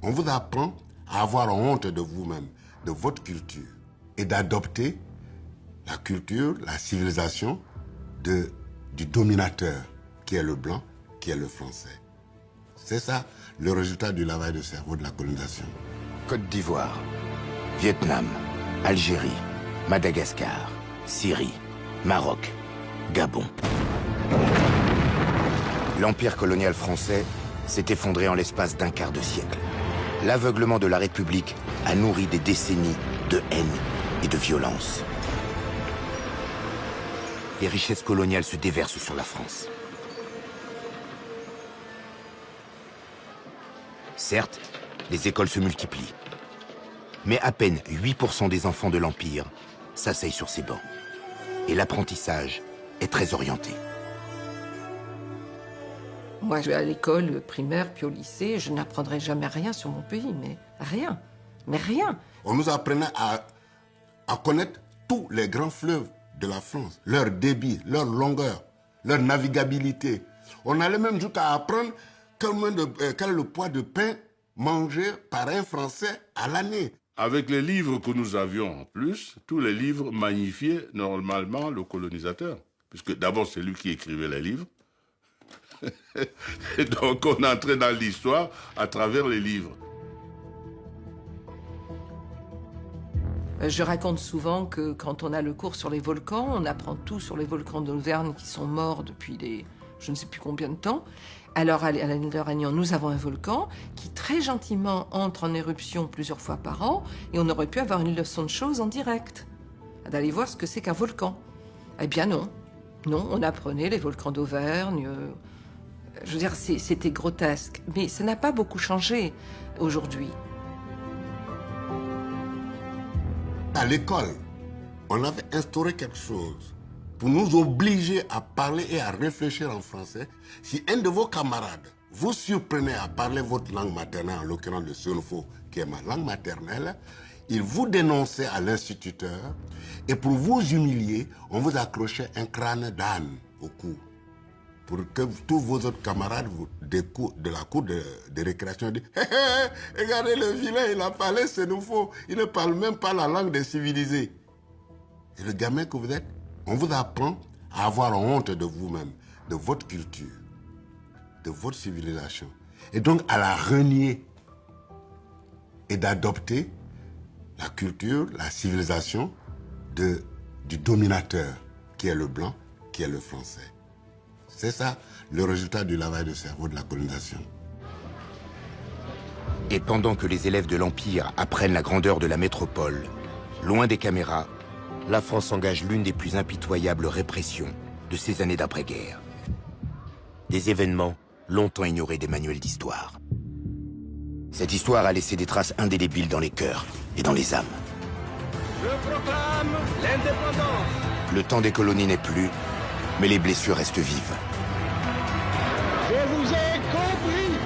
On vous apprend à avoir honte de vous-même, de votre culture, et d'adopter la culture, la civilisation du dominateur, qui est le blanc, qui est le français. C'est ça le résultat du lavage de cerveau de la colonisation. Côte d'Ivoire, Vietnam, Algérie, Madagascar, Syrie, Maroc, Gabon. L'empire colonial français s'est effondré en l'espace d'un quart de siècle. L'aveuglement de la République a nourri des décennies de haine et de violence. Les richesses coloniales se déversent sur la France. Certes, les écoles se multiplient. Mais à peine 8% des enfants de l'Empire s'asseyent sur ces bancs. Et l'apprentissage est très orienté. Moi, je vais à l'école primaire, puis au lycée, je n'apprendrai jamais rien sur mon pays, mais rien. Mais rien. On nous apprenait à connaître tous les grands fleuves de la France, leur débit, leur longueur, leur navigabilité. On allait même jusqu'à apprendre quel est le poids de pain mangé par un Français à l'année. Avec les livres que nous avions en plus, tous les livres magnifiaient normalement le colonisateur. Puisque d'abord, c'est lui qui écrivait les livres. Et donc, on entrait dans l'histoire à travers les livres. Je raconte souvent que quand on a le cours sur les volcans, on apprend tout sur les volcans d'Auvergne qui sont morts depuis je ne sais plus combien de temps. Alors, à l'Oragnan, nous avons un volcan qui très gentiment entre en éruption plusieurs fois par an et on aurait pu avoir une leçon de choses en direct, d'aller voir ce que c'est qu'un volcan. Eh bien non. Non, on apprenait les volcans d'Auvergne. Je veux dire, c'était grotesque. Mais ça n'a pas beaucoup changé aujourd'hui. À l'école, on avait instauré quelque chose pour nous obliger à parler et à réfléchir en français. Si un de vos camarades vous surprenait à parler votre langue maternelle, en l'occurrence le Senufo, qui est ma langue maternelle, il vous dénonçait à l'instituteur et pour vous humilier, on vous accrochait un crâne d'âne au cou pour que tous vos autres camarades de la cour de récréation disent hey, hey, regardez le vilain, il a parlé Senufo, il ne parle même pas la langue des civilisés. Et le gamin que vous êtes, on vous apprend à avoir honte de vous-même, de votre culture, de votre civilisation. Et donc à la renier et d'adopter la culture, la civilisation du dominateur, qui est le blanc, qui est le français. C'est ça le résultat du lavage de cerveau de la colonisation. Et pendant que les élèves de l'Empire apprennent la grandeur de la métropole, loin des caméras, la France engage l'une des plus impitoyables répressions de ces années d'après-guerre. Des événements longtemps ignorés des manuels d'histoire. Cette histoire a laissé des traces indélébiles dans les cœurs et dans les âmes. Je proclame l'indépendance. Le temps des colonies n'est plus, mais les blessures restent vives. Je vous ai compris.